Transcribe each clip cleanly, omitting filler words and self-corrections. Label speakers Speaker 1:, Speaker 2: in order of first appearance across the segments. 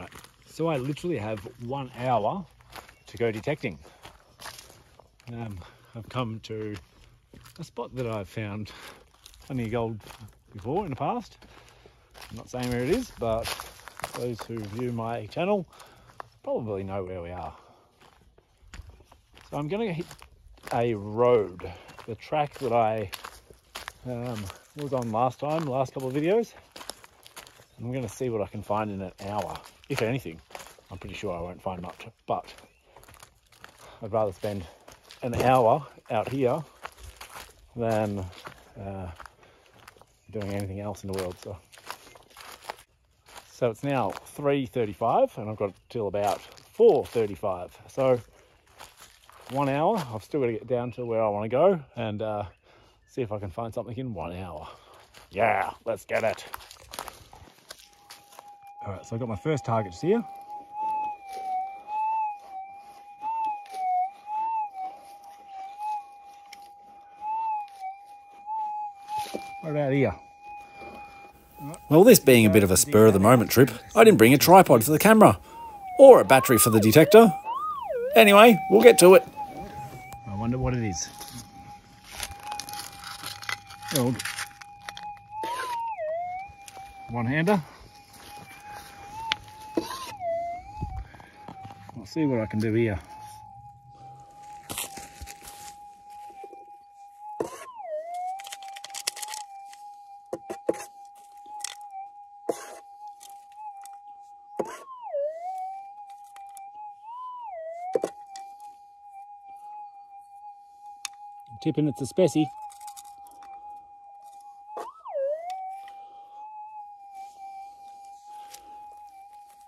Speaker 1: Alright, so I literally have 1 hour to go detecting. I've come to a spot that I've found plenty of gold before in the past. I'm not saying where it is, but those who view my channel probably know where we are. So I'm going to hit a road, the track that I was on last couple of videos. I'm going to see what I can find in an hour, if anything. I'm pretty sure I won't find much, but I'd rather spend an hour out here than doing anything else in the world. So it's now 3:35 and I've got till about 4:35. So 1 hour. I've still got to get down to where I want to go and see if I can find something in 1 hour. Yeah, let's get it. All right, so I've got my first targets here. What about here?
Speaker 2: Well, this being a bit of a spur-of-the-moment trip, I didn't bring a tripod for the camera, or a battery for the detector. Anyway, we'll get to it.
Speaker 1: I wonder what it is. Old one-hander. I'll see what I can do here. Tipping it's a specie.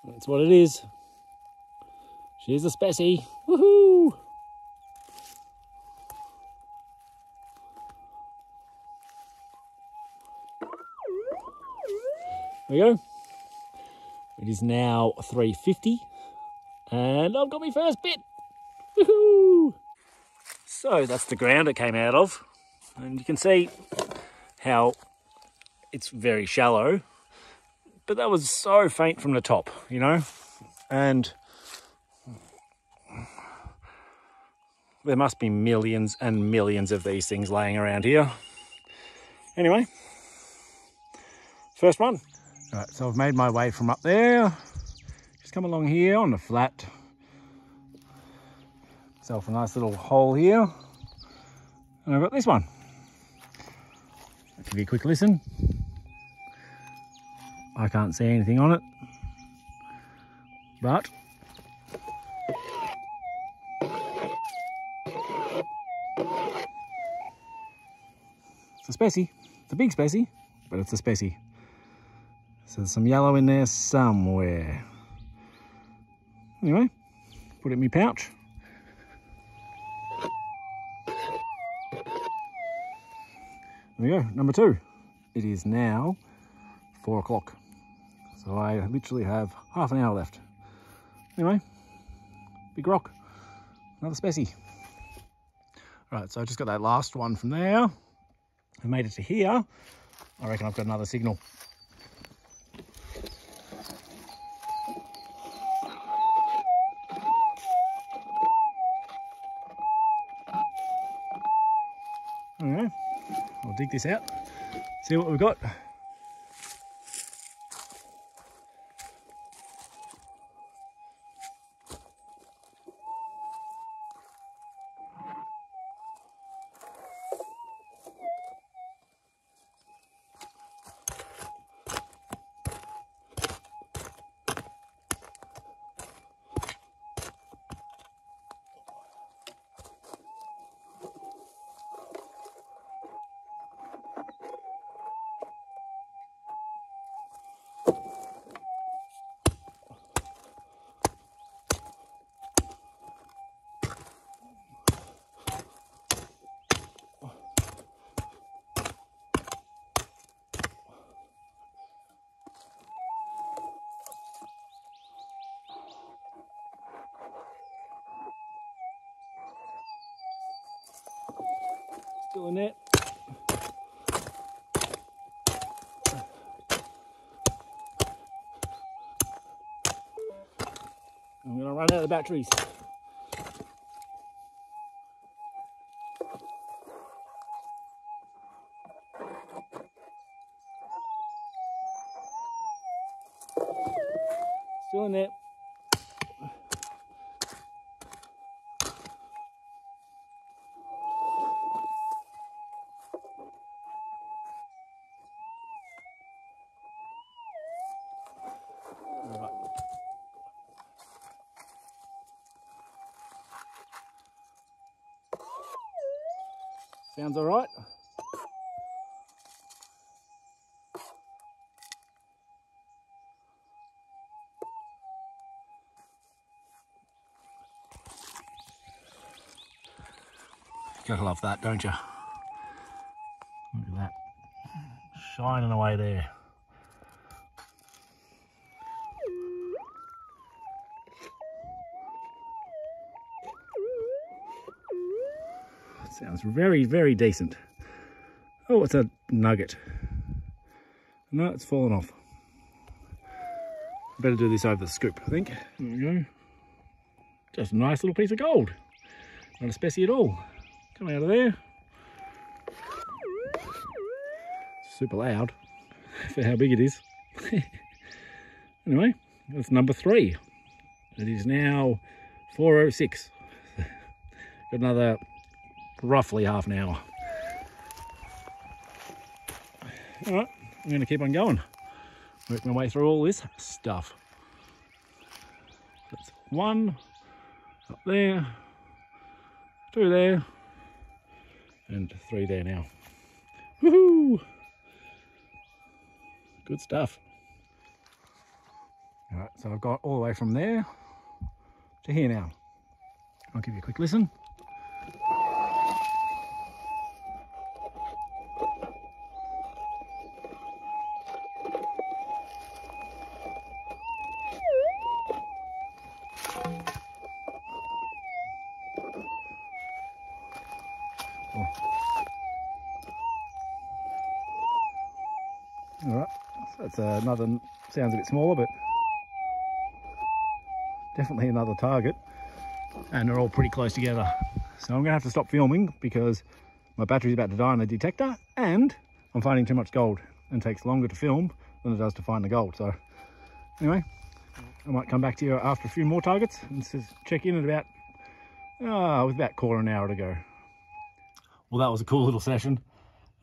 Speaker 1: That's what it is. She's a specie. Woohoo! There we go. It is now 3:50 and I've got my first bit. Woohoo! So that's the ground it came out of, and you can see how it's very shallow, but that was so faint from the top, you know, and there must be millions and millions of these things laying around here. Anyway, first one. All right, so I've made my way from up there, just come along here on the flat. Myself a nice little hole here, and I've got this one. I'll give you a quick listen. I can't see anything on it, but it's a specie. It's a big specie, but it's a specie. So there's some yellow in there somewhere. Anyway, put it in my pouch. There we go, number 2. It is now 4 o'clock. So I literally have half an hour left. Anyway, big rock, another specie. Right, so I just got that last one from there. I made it to here. I reckon I've got another signal. Okay, I'll dig this out, see what we've got. Still in there. I'm going to run out of batteries. Still in there. All right. Sounds all right. Gotta love that, don't you? Look at that. Shining away there. Sounds very, very decent. Oh, it's a nugget. No, it's fallen off. Better do this over the scoop, I think. There we go. Just a nice little piece of gold. Not a specy at all. Come out of there. Super loud for how big it is. Anyway, that's number 3. It is now 4:06. Got another roughly half an hour. All right, I'm going to keep on going. Work my way through all this stuff. That's 1 up there, 2 there, and 3 there now. Woohoo! Good stuff. All right, so I've got all the way from there to here now. I'll give you a quick listen. All right, so that's another, sounds a bit smaller, but definitely another target, and they're all pretty close together. So I'm gonna have to stop filming because my battery's about to die on the detector, and I'm finding too much gold, and it takes longer to film than it does to find the gold. So anyway, I might come back to you after a few more targets and check in at about, with about quarter an hour to go. Well, that was a cool little session.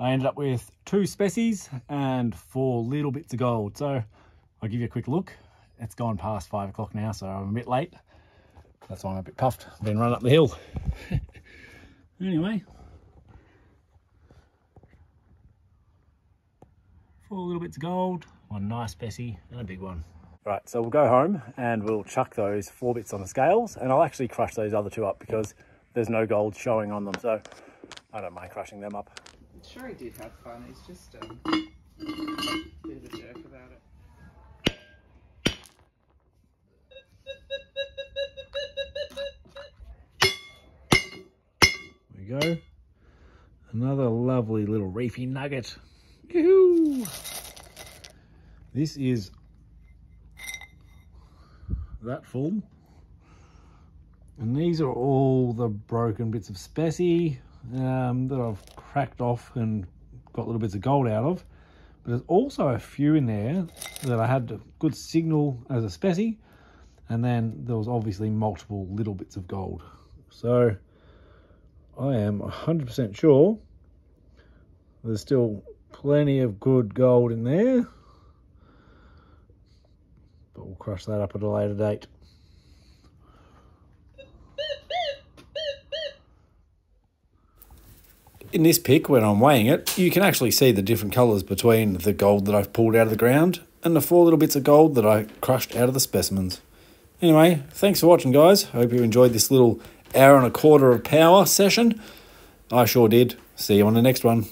Speaker 1: I ended up with 2 species and 4 little bits of gold. So I'll give you a quick look. It's gone past 5 o'clock now, so I'm a bit late. That's why I'm a bit puffed. I've been running up the hill. Anyway, 4 little bits of gold, 1 nice species and a big one. Right, so we'll go home and we'll chuck those 4 bits on the scales, and I'll actually crush those other 2 up because there's no gold showing on them, so I don't mind crushing them up.
Speaker 3: I'm sure he did have fun. He's just a bit of a jerk about it.
Speaker 1: There we go. Another lovely little reefy nugget. Yoo-hoo! This is that full. And these are all the broken bits of specy that I've cracked off and got little bits of gold out of. But there's also a few in there that I had a good signal as a specy, and then there was obviously multiple little bits of gold. So I am 100% sure there's still plenty of good gold in there, but we'll crush that up at a later date.
Speaker 2: In this pic, when I'm weighing it, you can actually see the different colours between the gold that I've pulled out of the ground and the 4 little bits of gold that I crushed out of the specimens. Anyway, thanks for watching, guys. Hope you enjoyed this little hour and a quarter of power session. I sure did. See you on the next one.